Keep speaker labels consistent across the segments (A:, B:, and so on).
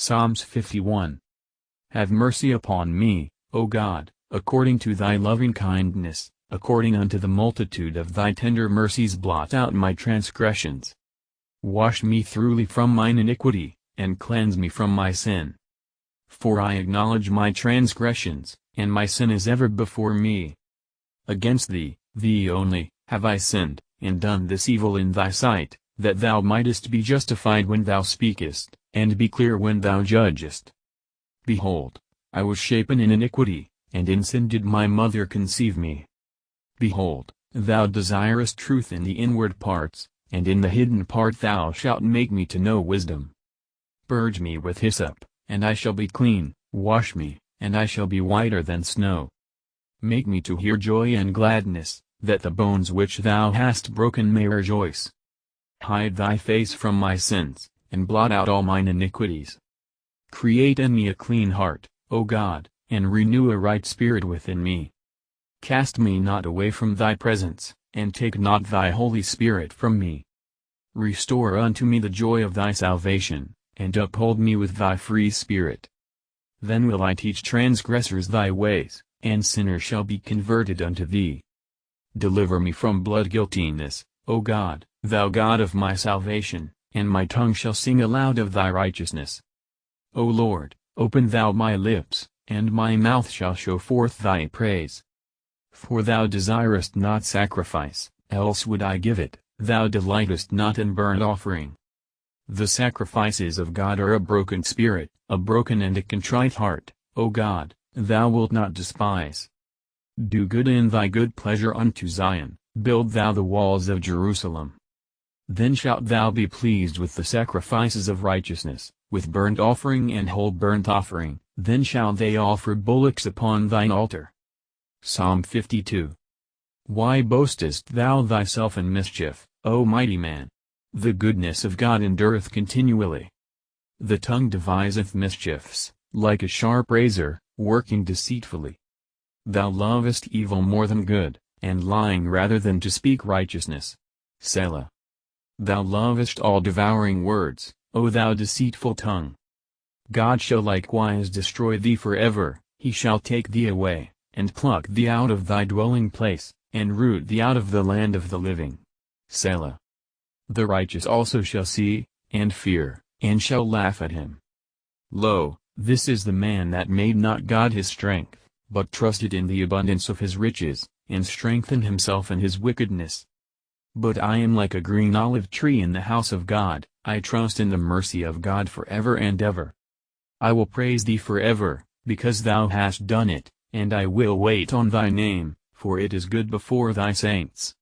A: Psalms 51. Have mercy upon me, O God, according to thy loving kindness, according unto the multitude of thy tender mercies blot out my transgressions. Wash me thoroughly from mine iniquity, and cleanse me from my sin. For I acknowledge my transgressions, and my sin is ever before me. Against thee, thee only, have I sinned, and done this evil in thy sight, that thou mightest be justified when thou speakest, and be clear when thou judgest. Behold, I was shapen in iniquity, and in sin did my mother conceive me. Behold, thou desirest truth in the inward parts, and in the hidden part thou shalt make me to know wisdom. Purge me with hyssop, and I shall be clean, wash me, and I shall be whiter than snow. Make me to hear joy and gladness, that the bones which thou hast broken may rejoice. Hide thy face from my sins, and blot out all mine iniquities. Create in me a clean heart, O God, and renew a right spirit within me. Cast me not away from thy presence, and take not thy Holy Spirit from me. Restore unto me the joy of thy salvation, and uphold me with thy free spirit. Then will I teach transgressors thy ways, and sinners shall be converted unto thee. Deliver me from blood guiltiness, O God, thou God of my salvation, and my tongue shall sing aloud of thy righteousness. O Lord, open thou my lips, and my mouth shall show forth thy praise. For thou desirest not sacrifice, else would I give it, thou delightest not in burnt offering. The sacrifices of God are a broken spirit, a broken and a contrite heart, O God, thou wilt not despise. Do good in thy good pleasure unto Zion, build thou the walls of Jerusalem. Then shalt thou be pleased with the sacrifices of righteousness, with burnt offering and whole burnt offering, then shall they offer bullocks upon thine altar. Psalm 52. Why boastest thou thyself in mischief, O mighty man? The goodness of God endureth continually. The tongue deviseth mischiefs, like a sharp razor, working deceitfully. Thou lovest evil more than good, and lying rather than to speak righteousness. Selah. Thou lovest all devouring words, O thou deceitful tongue. God shall likewise destroy thee forever, he shall take thee away, and pluck thee out of thy dwelling place, and root thee out of the land of the living. Selah. The righteous also shall see, and fear, and shall laugh at him. Lo, this is the man that made not God his strength, but trusted in the abundance of his riches, and strengthened himself in his wickedness. But I am like a green olive tree in the house of God, I trust in the mercy of God forever and ever. I will praise thee forever, because thou hast done it, and I will wait on thy name, for it is good before thy saints.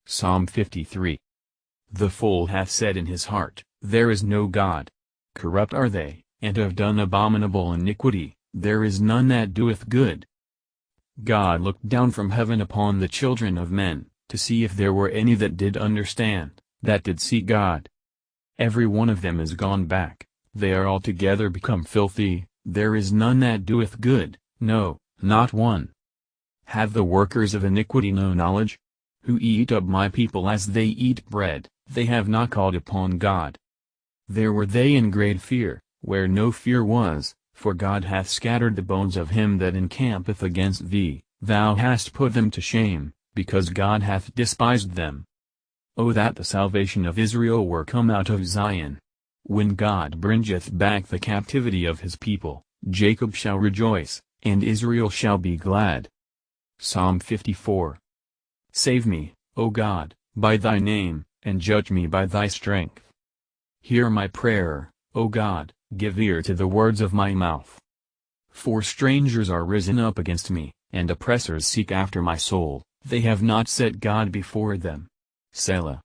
A: Psalm 53. The fool hath said in his heart, there is no God. Corrupt are they, and have done abominable iniquity, there is none that doeth good. God looked down from heaven upon the children of men, to see if there were any that did understand, that did seek God. Every one of them is gone back, they are altogether become filthy, there is none that doeth good, no, not one. Have the workers of iniquity no knowledge? Who eat up my people as they eat bread, they have not called upon God. There were they in great fear, where no fear was, for God hath scattered the bones of him that encampeth against thee, thou hast put them to shame, because God hath despised them. O that the salvation of Israel were come out of Zion! When God bringeth back the captivity of his people, Jacob shall rejoice, and Israel shall be glad. Psalm 54. Save me, O God, by thy name, and judge me by thy strength. Hear my prayer, O God, give ear to the words of my mouth. For strangers are risen up against me, and oppressors seek after my soul, they have not set God before them. Selah.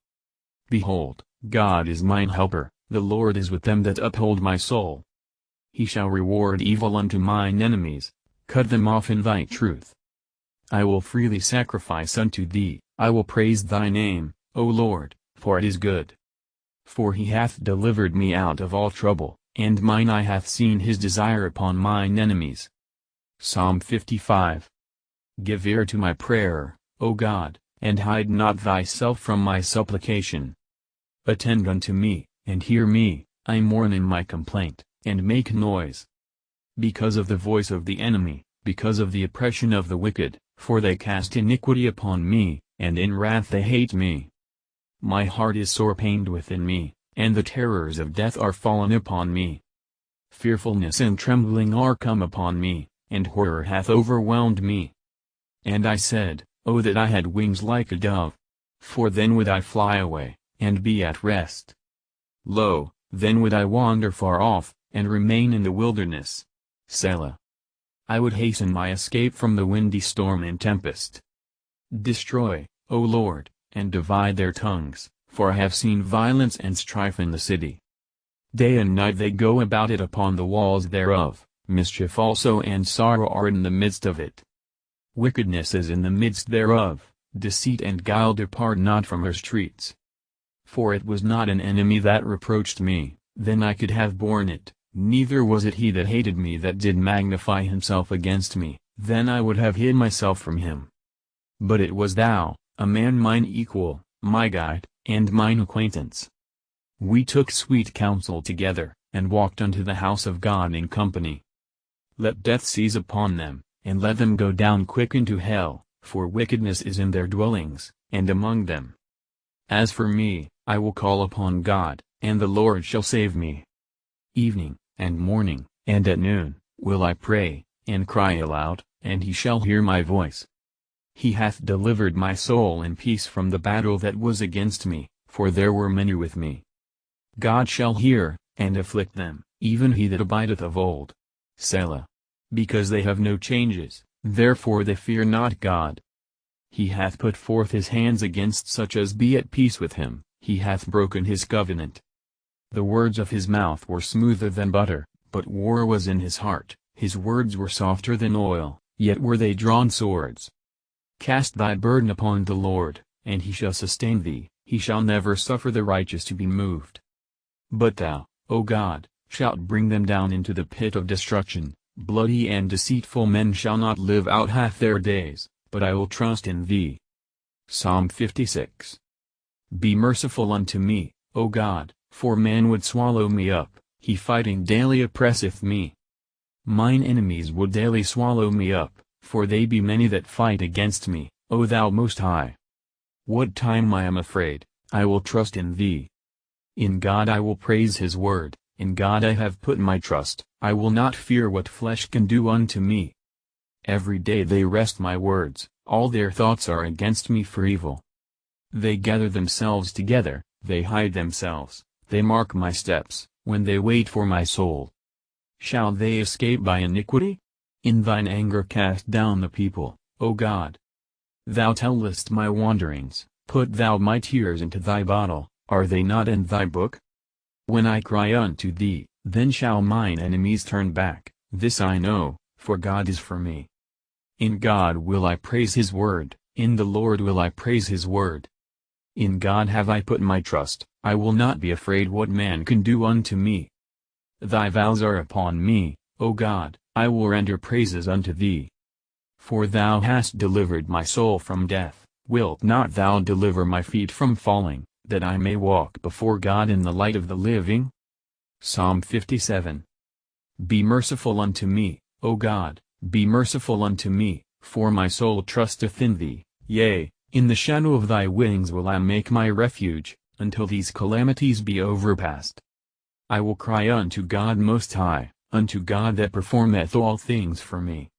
A: Behold, God is mine helper, the Lord is with them that uphold my soul. He shall reward evil unto mine enemies, cut them off in thy truth. I will freely sacrifice unto thee, I will praise thy name, O Lord, for it is good. For he hath delivered me out of all trouble, and mine eye hath seen his desire upon mine enemies. Psalm 55. Give ear to my prayer, O God, and hide not thyself from my supplication. Attend unto me, and hear me, I mourn in my complaint, and make noise. Because of the voice of the enemy, because of the oppression of the wicked, for they cast iniquity upon me, and in wrath they hate me. My heart is sore pained within me, and the terrors of death are fallen upon me. Fearfulness and trembling are come upon me, and horror hath overwhelmed me. And I said, O that I had wings like a dove! For then would I fly away, and be at rest. Lo, then would I wander far off, and remain in the wilderness. Selah. I would hasten my escape from the windy storm and tempest. Destroy, O Lord, and divide their tongues, for I have seen violence and strife in the city. Day and night they go about it upon the walls thereof, mischief also and sorrow are in the midst of it. Wickedness is in the midst thereof, deceit and guile depart not from her streets. For it was not an enemy that reproached me, then I could have borne it, neither was it he that hated me that did magnify himself against me, then I would have hid myself from him. But it was thou, a man mine equal, my guide, and mine acquaintance. We took sweet counsel together, and walked unto the house of God in company. Let death seize upon them, and let them go down quick into hell, for wickedness is in their dwellings, and among them. As for me, I will call upon God, and the Lord shall save me. Evening, and morning, and at noon, will I pray, and cry aloud, and he shall hear my voice. He hath delivered my soul in peace from the battle that was against me, for there were many with me. God shall hear, and afflict them, even he that abideth of old. Selah. Because they have no changes, therefore they fear not God. He hath put forth his hands against such as be at peace with him, he hath broken his covenant. The words of his mouth were smoother than butter, but war was in his heart, his words were softer than oil, yet were they drawn swords. Cast thy burden upon the Lord, and he shall sustain thee, he shall never suffer the righteous to be moved. But thou, O God, shalt bring them down into the pit of destruction. Bloody and deceitful men shall not live out half their days, but I will trust in thee. Psalm 56. Be merciful unto me, O God, for man would swallow me up, he fighting daily oppresseth me. Mine enemies would daily swallow me up, for they be many that fight against me, O thou Most High. What time I am afraid, I will trust in thee. In God I will praise his word, in God I have put my trust, I will not fear what flesh can do unto me. Every day they wrest my words, all their thoughts are against me for evil. They gather themselves together, they hide themselves, they mark my steps, when they wait for my soul. Shall they escape by iniquity? In thine anger cast down the people, O God. Thou tellest my wanderings, put thou my tears into thy bottle, are they not in thy book? When I cry unto thee, then shall mine enemies turn back, this I know, for God is for me. In God will I praise his word, in the Lord will I praise his word. In God have I put my trust, I will not be afraid what man can do unto me. Thy vows are upon me, O God, I will render praises unto thee. For thou hast delivered my soul from death, wilt not thou deliver my feet from falling, that I may walk before God in the light of the living? Psalm 57. Be merciful unto me, O God, be merciful unto me, for my soul trusteth in thee, yea, in the shadow of thy wings will I make my refuge, until these calamities be overpast. I will cry unto God Most High, unto God that performeth all things for me.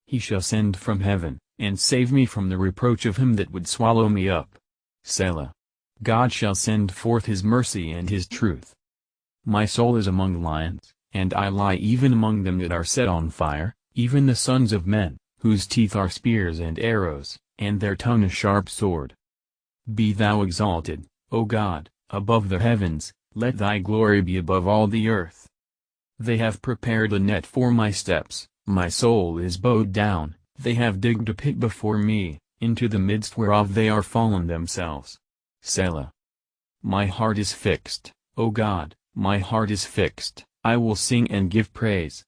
A: He shall send from heaven, and save me from the reproach of him that would swallow me up. Selah. God shall send forth his mercy and his truth. My soul is among lions, and I lie even among them that are set on fire, even the sons of men, whose teeth are spears and arrows, and their tongue a sharp sword. Be thou exalted, O God, above the heavens, let thy glory be above all the earth. They have prepared a net for my steps, my soul is bowed down, they have digged a pit before me, into the midst whereof they are fallen themselves. Selah. My heart is fixed, O God, my heart is fixed, I will sing and give praise.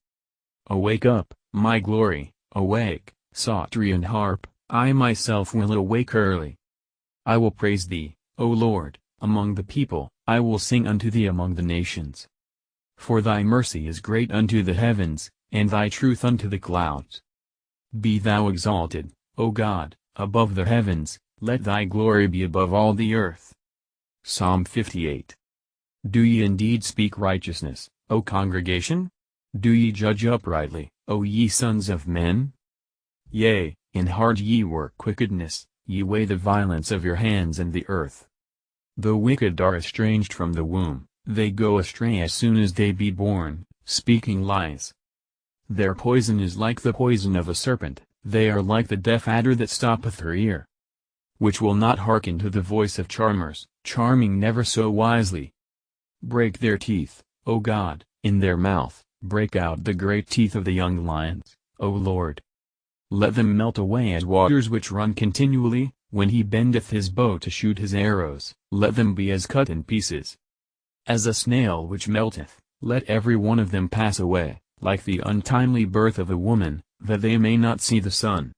A: Awake up, my glory, awake, psaltery and harp, I myself will awake early. I will praise thee, O Lord, among the people, I will sing unto thee among the nations. For thy mercy is great unto the heavens, and thy truth unto the clouds. Be thou exalted, O God, above the heavens, let thy glory be above all the earth. Psalm 58. Do ye indeed speak righteousness, O congregation? Do ye judge uprightly, O ye sons of men? Yea, in heart ye work wickedness, ye weigh the violence of your hands in the earth. The wicked are estranged from the womb, they go astray as soon as they be born, speaking lies. Their poison is like the poison of a serpent, they are like the deaf adder that stoppeth her ear, which will not hearken to the voice of charmers, charming never so wisely. Break their teeth, O God, in their mouth, break out the great teeth of the young lions, O Lord. Let them melt away as waters which run continually, when he bendeth his bow to shoot his arrows, let them be as cut in pieces. As a snail which melteth, let every one of them pass away, like the untimely birth of a woman, that they may not see the sun.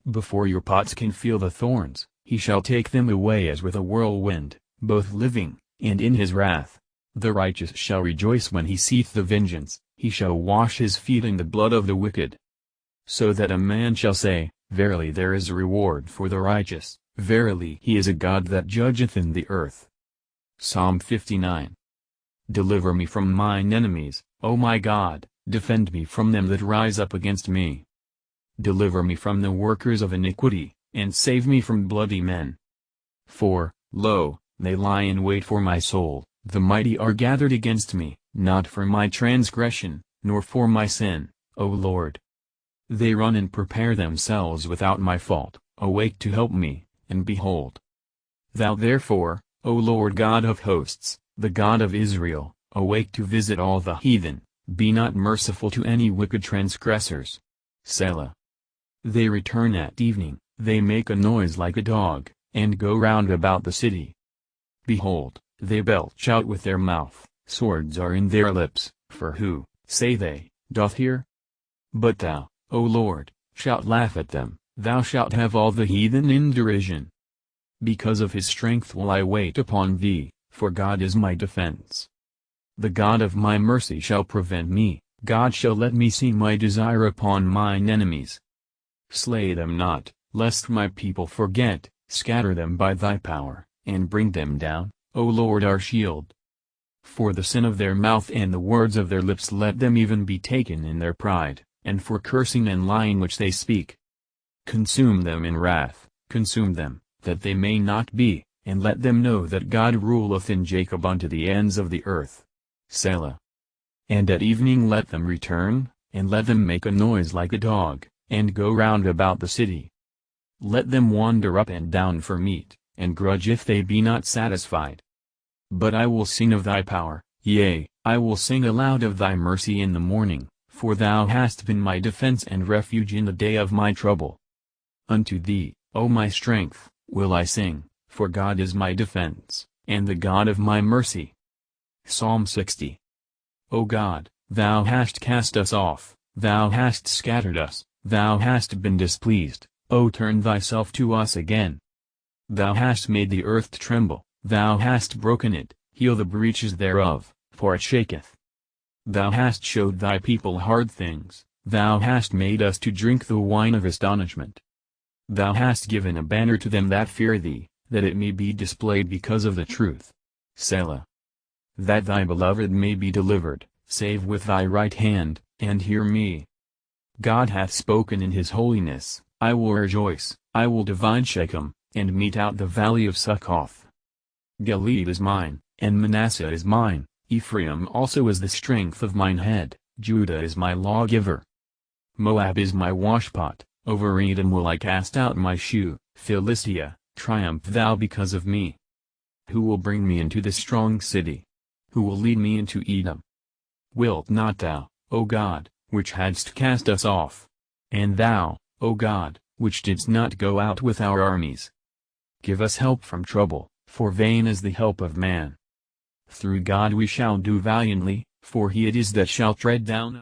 A: Before your pots can feel the thorns, he shall take them away as with a whirlwind, both living, and in his wrath. The righteous shall rejoice when he seeth the vengeance, he shall wash his feet in the blood of the wicked. So that a man shall say, Verily there is a reward for the righteous, verily he is a God that judgeth in the earth. Psalm 59. Deliver me from mine enemies, O my God, defend me from them that rise up against me. Deliver me from the workers of iniquity, and save me from bloody men. For, lo, they lie in wait for my soul, the mighty are gathered against me, not for my transgression, nor for my sin, O Lord. They run and prepare themselves without my fault, awake to help me, and behold. Thou therefore, O Lord God of hosts, the God of Israel, awake to visit all the heathen, be not merciful to any wicked transgressors. Selah. They return at evening, they make a noise like a dog, and go round about the city. Behold, they belch out with their mouth, swords are in their lips, for who, say they, doth hear? But thou, O Lord, shalt laugh at them, thou shalt have all the heathen in derision. Because of his strength will I wait upon thee, for God is my defense. The God of my mercy shall prevent me, God shall let me see my desire upon mine enemies. Slay them not, lest my people forget, scatter them by thy power, and bring them down, O Lord our shield. For the sin of their mouth and the words of their lips let them even be taken in their pride, and for cursing and lying which they speak. Consume them in wrath, consume them, that they may not be, and let them know that God ruleth in Jacob unto the ends of the earth. Selah. And at evening let them return, and let them make a noise like a dog, and go round about the city. Let them wander up and down for meat, and grudge if they be not satisfied. But I will sing of thy power, yea, I will sing aloud of thy mercy in the morning, for thou hast been my defense and refuge in the day of my trouble. Unto thee, O my strength, will I sing, for God is my defense, and the God of my mercy. Psalm 60. O God, thou hast cast us off, thou hast scattered us, thou hast been displeased, O turn thyself to us again. Thou hast made the earth tremble, thou hast broken it, heal the breaches thereof, for it shaketh. Thou hast showed thy people hard things, thou hast made us to drink the wine of astonishment. Thou hast given a banner to them that fear thee, that it may be displayed because of the truth. Selah. That thy beloved may be delivered, save with thy right hand, and hear me. God hath spoken in his holiness, I will rejoice, I will divide Shechem, and mete out the valley of Succoth. Gilead is mine, and Manasseh is mine, Ephraim also is the strength of mine head, Judah is my lawgiver. Moab is my washpot, over Edom will I cast out my shoe, Philistia, triumph thou because of me. Who will bring me into the strong city? Who will lead me into Edom? Wilt not thou, O God, which hadst cast us off? And thou, O God, which didst not go out with our armies? Give us help from trouble, for vain is the help of man. Through God we shall do valiantly, for he it is that shall tread down